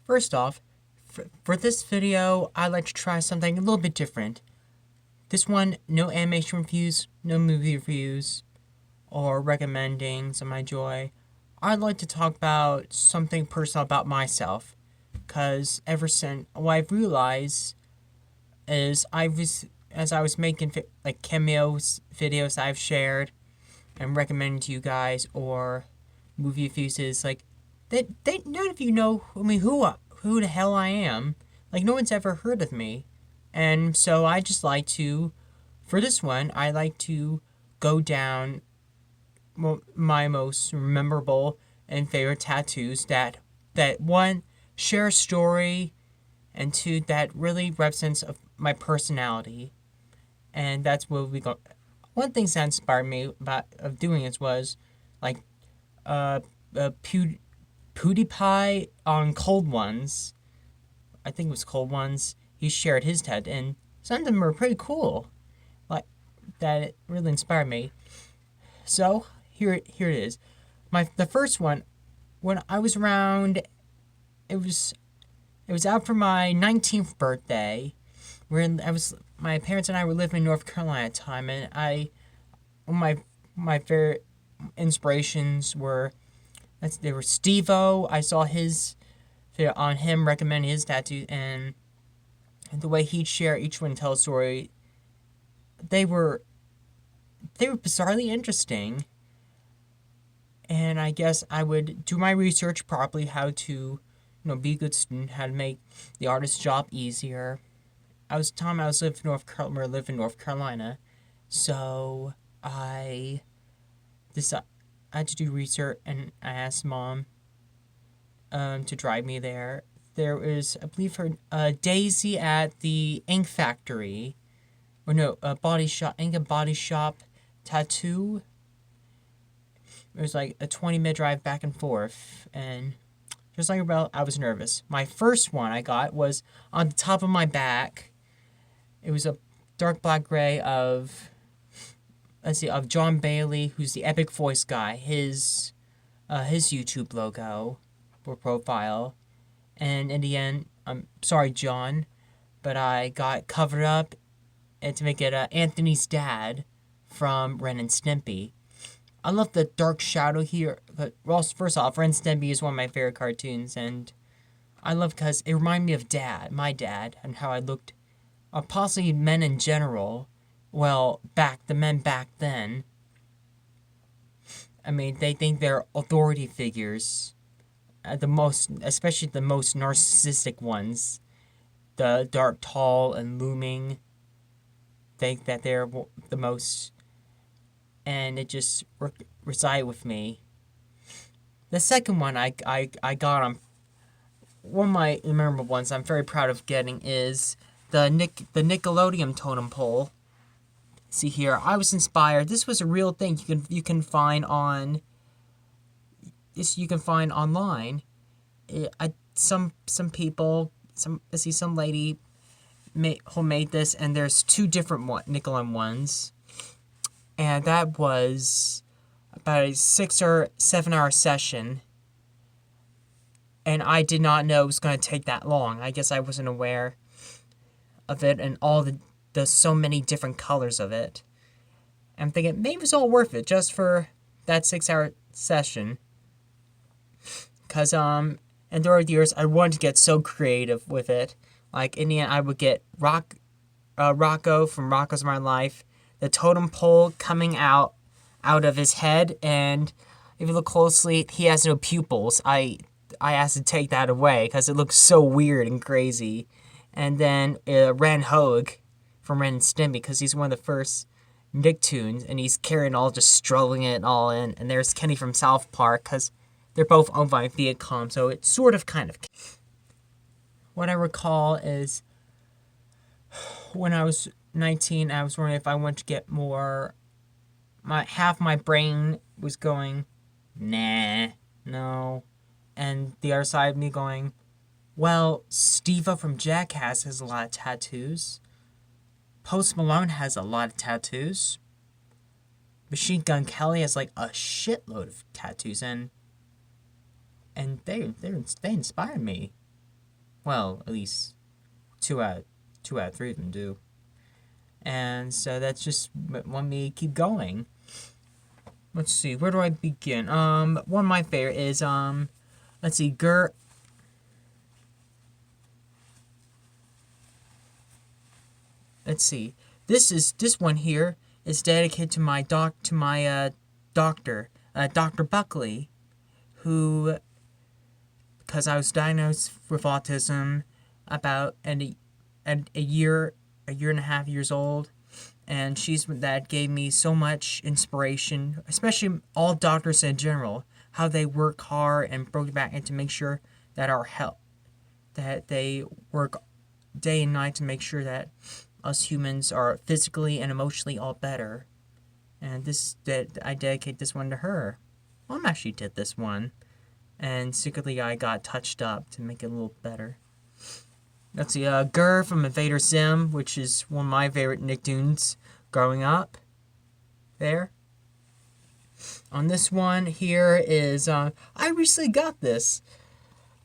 First off, for this video, I'd like to try something a little bit different. This one, no animation reviews, no movie reviews, or recommendings of my joy. I'd like to talk about something personal about myself, because ever since, what I've realized is as I was making like cameos videos I've shared and recommended to you guys, or movie reviews, is like they none of you know who the hell I am. Like, no one's ever heard of me, and so I just like to, for this one, I like to go down my most memorable and favorite tattoos that one, share a story, and two, that really represents of my personality. And that's what we go. One thing that inspired me about of doing this was like uh, PewDiePie on Cold Ones. I think it was Cold Ones. He shared his tat, and some of them were pretty cool. Like, that it really inspired me. So here it is. The first one, when I was around, it was out for my 19th birthday. My parents and I were living in North Carolina at the time, and my favorite inspirations were Steve-O. I saw his video on him recommending his tattoo, and the way he'd share each one, tell a story. They were bizarrely interesting, and I guess I would do my research properly, how to, be a good student, how to make the artist's job easier. I was living in North Carolina, so I had to do research, and I asked Mom to drive me there. There was, I believe, Daisy at the ink factory, or no, ink and body shop tattoo. It was like a 20-minute drive back and forth, and just like about, I was nervous. My first one I got was on the top of my back. It was a dark black gray of John Bailey, who's the Epic Voice guy. His YouTube logo or profile, and in the end, I'm sorry, John, but I got covered up and to make it Anthony's dad from Ren and Stimpy. I love the dark shadow here. Well, first off, Ren and Stimpy is one of my favorite cartoons, and I love because it reminded me of my dad, and how I looked, or possibly men in general. Well, the men back then. I mean, they think they're authority figures. Especially the most narcissistic ones. The dark, tall, and looming. Think that they're the most, and it just resided with me. The second one I got on, one of my memorable ones I'm very proud of getting, is the Nickelodeon totem pole. See here, I was inspired. This was a real thing you can find on. You can find online. Some lady made this, and there's two different Nickelodeon ones, and that was about a 6 or 7 hour session, and I did not know it was going to take that long. I guess I wasn't aware of it, and all the so many different colors of it. I'm thinking maybe it's all worth it just for that 6 hour session. Cause and throughout the years I wanted to get so creative with it. Like, in the end, I would get Rocco from Rocco's Modern Life, the totem pole coming out of his head, and if you look closely, he has no pupils. I asked to take that away because it looks so weird and crazy. And then Ren Hogue from Ren and Stimpy, because he's one of the first Nicktoons, and he's carrying all, just strolling it all in. And there's Kenny from South Park, because they're both owned by Viacom, so it's sort of kind of. What I recall is when I was 19, I was wondering if I wanted to get more. Half my brain was going, nah, no. And the other side of me going, well, Steve-O from Jackass has a lot of tattoos. Post Malone has a lot of tattoos. Machine Gun Kelly has like a shitload of tattoos, and they inspired me. Well, at least two out of three of them do. And so that's just want me to keep going. Let's see, where do I begin? One of my favorite is let's see, Let's see. This one here is dedicated to my doctor, Dr. Buckley, who, because I was diagnosed with autism about a year and a half years old, and she's that gave me so much inspiration, especially all doctors in general, how they work hard and broke back and to make sure that our health, that they work day and night to make sure that us humans are physically and emotionally all better. And I dedicate this one to her. Mom actually did this one, and secretly I got touched up to make it a little better. Let's see, Gur from Invader Zim, which is one of my favorite Nicktoons growing up. There. On this one here is, I recently got this.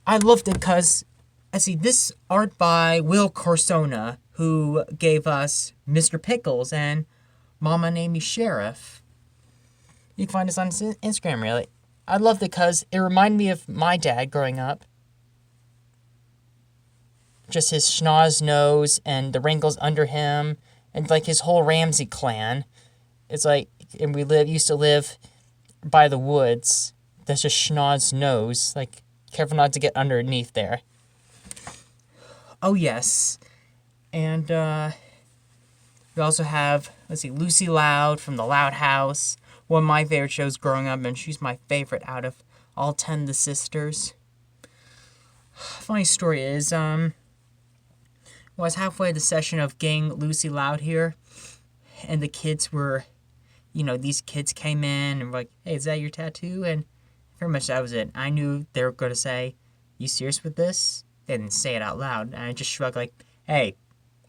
I loved it because, this art by Will Corsona, who gave us Mr. Pickles and Mama Named Me Sheriff. You can find us on Instagram, really. I loved it because it reminded me of my dad growing up. Just his schnoz nose and the wrinkles under him, and like his whole Ramsey clan. It's like, and used to live by the woods. That's just schnoz nose. Like, careful not to get underneath there. Oh, yes. And, we also have, Lucy Loud from The Loud House. One of my favorite shows growing up, and she's my favorite out of all 10 of the sisters. Funny story is, I was halfway the session of getting Lucy Loud here, and the kids were, these kids came in and were like, hey, is that your tattoo? And pretty much that was it. I knew they were going to say, you serious with this? They didn't say it out loud, and I just shrugged like, hey,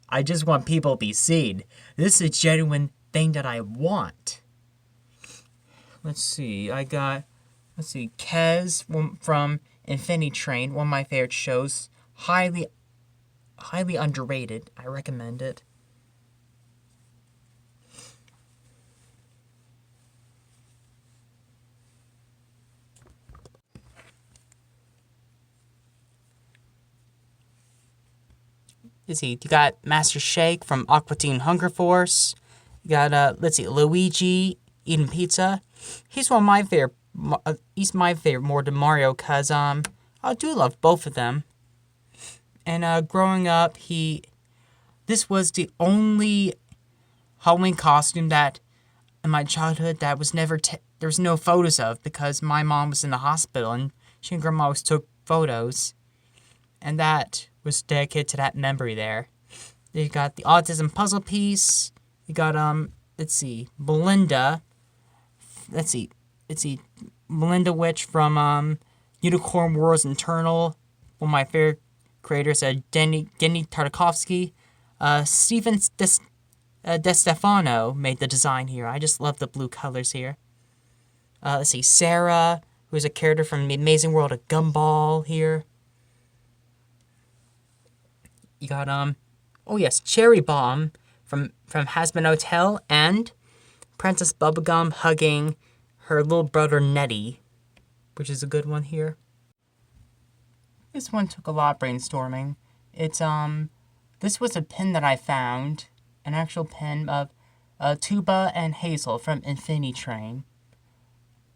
I just want people to be seen. This is a genuine thing that I want. Let's see, Kez from Infinity Train, one of my favorite shows. Highly underrated. I recommend it. You got Master Shake from Aqua Teen Hunger Force. You got, Luigi eating pizza. He's one of my favorite. He's my favorite more than Mario, cause I do love both of them. And growing up, this was the only Halloween costume that in my childhood that was never there was no photos of, because my mom was in the hospital and she and grandma always took photos, and that was dedicated to that memory there. You got the autism puzzle piece. You got Belinda. Melinda Witch from Unicorn Wars Internal. One of my favorite creators, Denny Tartakovsky. Steven DeStefano made the design here. I just love the blue colors here. Sarah, who's a character from the Amazing World of Gumball here. You got Cherry Bomb from Hazbin Hotel, and Princess Bubblegum hugging her little brother Nettie, which is a good one here. This one took a lot of brainstorming. It's this was a pin that I found, an actual pin of Tuba and Hazel from Infinity Train.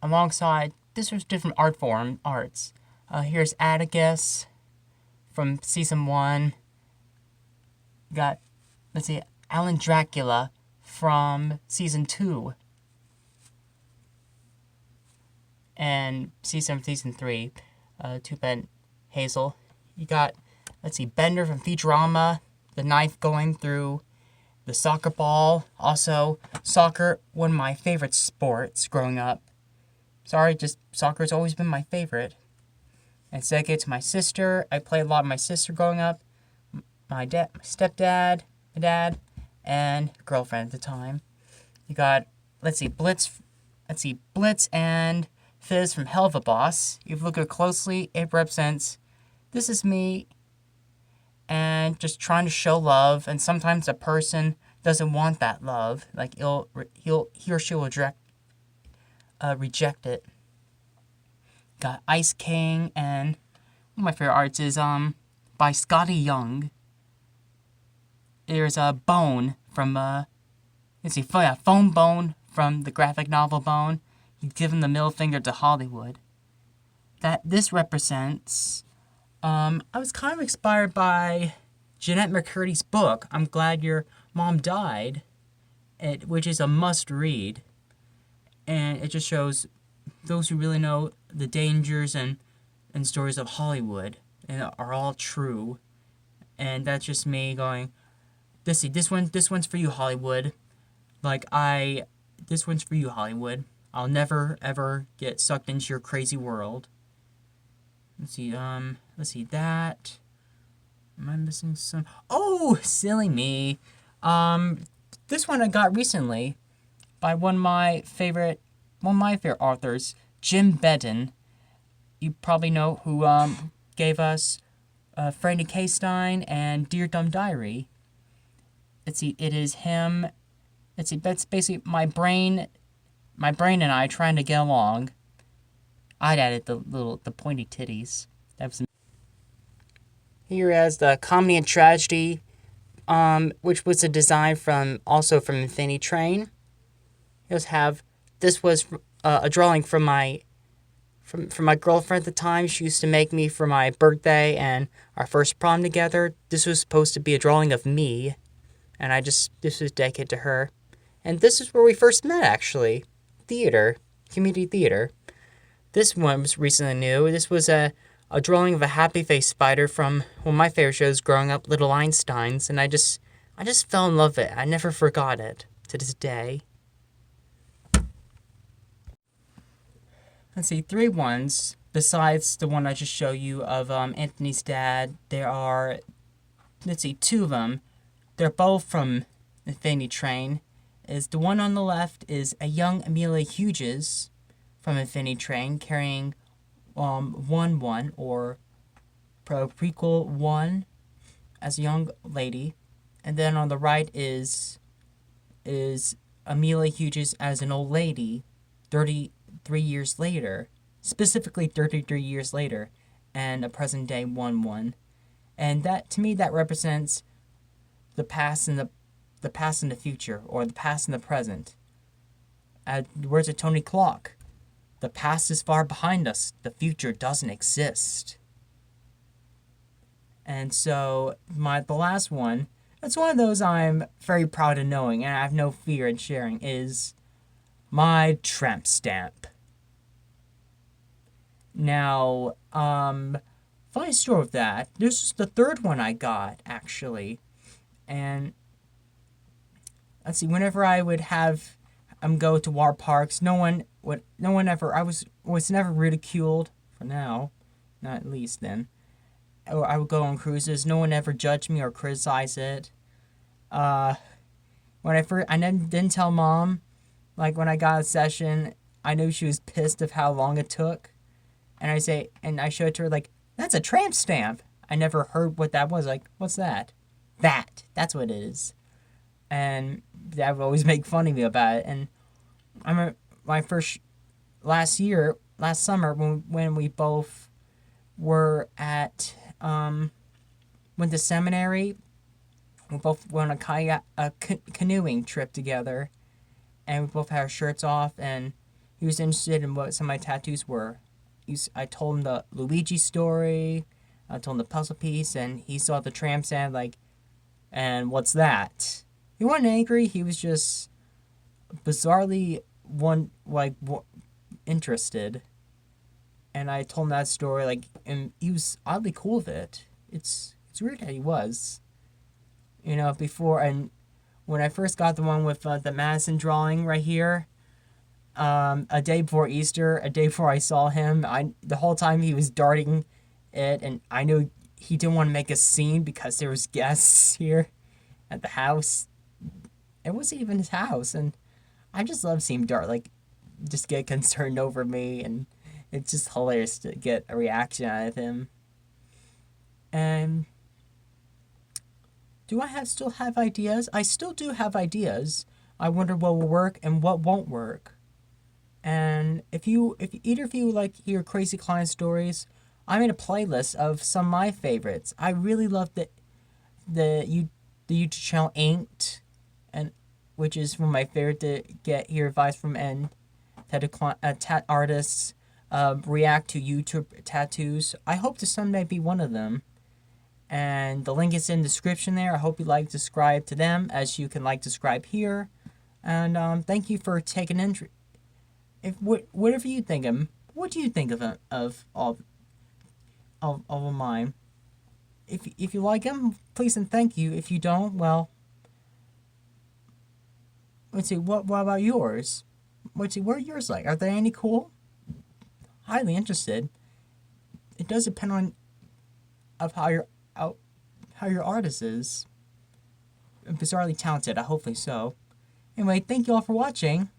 Alongside, this was different arts. Here's Atticus from season 1. Got, Alan Dracula from season 2. And season 3, Tuba and Hazel. You got, Bender from Futurama, the knife going through the soccer ball. Also, soccer, one of my favorite sports growing up. Soccer's always been my favorite. And it's dedicated to my sister. I played a lot with my sister growing up. My stepdad, my dad, and girlfriend at the time. You got, Blitz and Fizz from Hell of a Boss. If you look at it closely, it represents, this is me and just trying to show love. And sometimes a person doesn't want that love. Like he or she will reject it. Got Ice King, and one of my favorite arts is by Scotty Young. There's a Bone from let's see, Phone Bone from the graphic novel Bone. He's given the middle finger to Hollywood. That this represents. I was kind of inspired by Jeanette McCurdy's book, I'm Glad Your Mom Died, which is a must read. And it just shows those who really know the dangers and stories of Hollywood and are all true. And that's just me going, this one's for you, Hollywood. This one's for you, Hollywood. I'll never ever get sucked into your crazy world. Let's see that. Am I missing some? Oh, silly me. This one I got recently by one of my favorite authors, Jim Bedden. You probably know who gave us Franny K. Stein and Dear Dumb Diary. Let's see, it is him. Let's see, that's basically my brain and I trying to get along. I'd added the pointy titties. That was here as the comedy and tragedy, which was a design from Infinity Train. This was a drawing from my girlfriend at the time. She used to make me for my birthday and our first prom together. This was supposed to be a drawing of me, and this was dedicated to her. And this is where we first met, actually. Community theater. This one was recently new. This was a drawing of a happy face spider from one of my favorite shows growing up, Little Einsteins, and I just fell in love with it. I never forgot it to this day. Let's see, 3 ones besides the one I just showed you of Anthony's dad. There are, 2 of them. They're both from Infinity Train. The one on the left is a young Amelia Hughes from Infinity Train carrying 1-1 or prequel 1 as a young lady, and then on the right is Amelia Hughes as an old lady 33 years later, specifically 33 years later, and a present day 1-1. And that, to me, that represents the past and the future, or the past and the present. The words of Tony Clark, the past is far behind us, the future doesn't exist. And so the last one, it's one of those I'm very proud of knowing, and I have no fear in sharing, is my tramp stamp. Now, funny story with that, this is the 3rd one I got, actually. And let's see, whenever I would have go to water parks, I was never ridiculed, for now, not at least then. Or I would go on cruises, no one ever judged me or criticized it. When I didn't tell Mom, like when I got a session, I knew she was pissed of how long it took. And I showed it to her, like, that's a tramp stamp. I never heard what that was. Like, what's that? That's what it is. And Dad would always make fun of me about it. And I remember last summer, when we both were went to seminary, we both went on a canoeing trip together, and we both had our shirts off, and he was interested in what some of my tattoos were. I told him the Luigi story, I told him the puzzle piece, and he saw the tramp stamp, like, and what's that? He wasn't angry, he was just bizarrely interested. And I told him that story, like, and he was oddly cool with it. It's weird that he was. Before, and when I first got the one with the Madison drawing right here, a day before Easter, a day before I saw him, the whole time he was darting it, and I knew he didn't want to make a scene because there was guests here at the house. It wasn't even his house, and I just love seeing him dart, like, just get concerned over me, and it's just hilarious to get a reaction out of him. And Do I have still have ideas? I still do have ideas. I wonder what will work and what won't work. And if either of you like hear crazy client stories, I made a playlist of some of my favorites. I really love the you the YouTube channel Inked, and which is one of my favorite to get hear advice from, and tat artists react to YouTube tattoos. I hope to someday be one of them. And the link is in the description there. I hope you like to subscribe to them as you can like to subscribe here. And thank you for taking interest. If whatever you think of, what do you think of all of mine? If you like them, please and thank you. If you don't, well, let's see. What about yours? Let's see. What are yours like? Are they any cool? Highly interested. It does depend on of how your artist is. Bizarrely talented. Hopefully so. Anyway, thank you all for watching.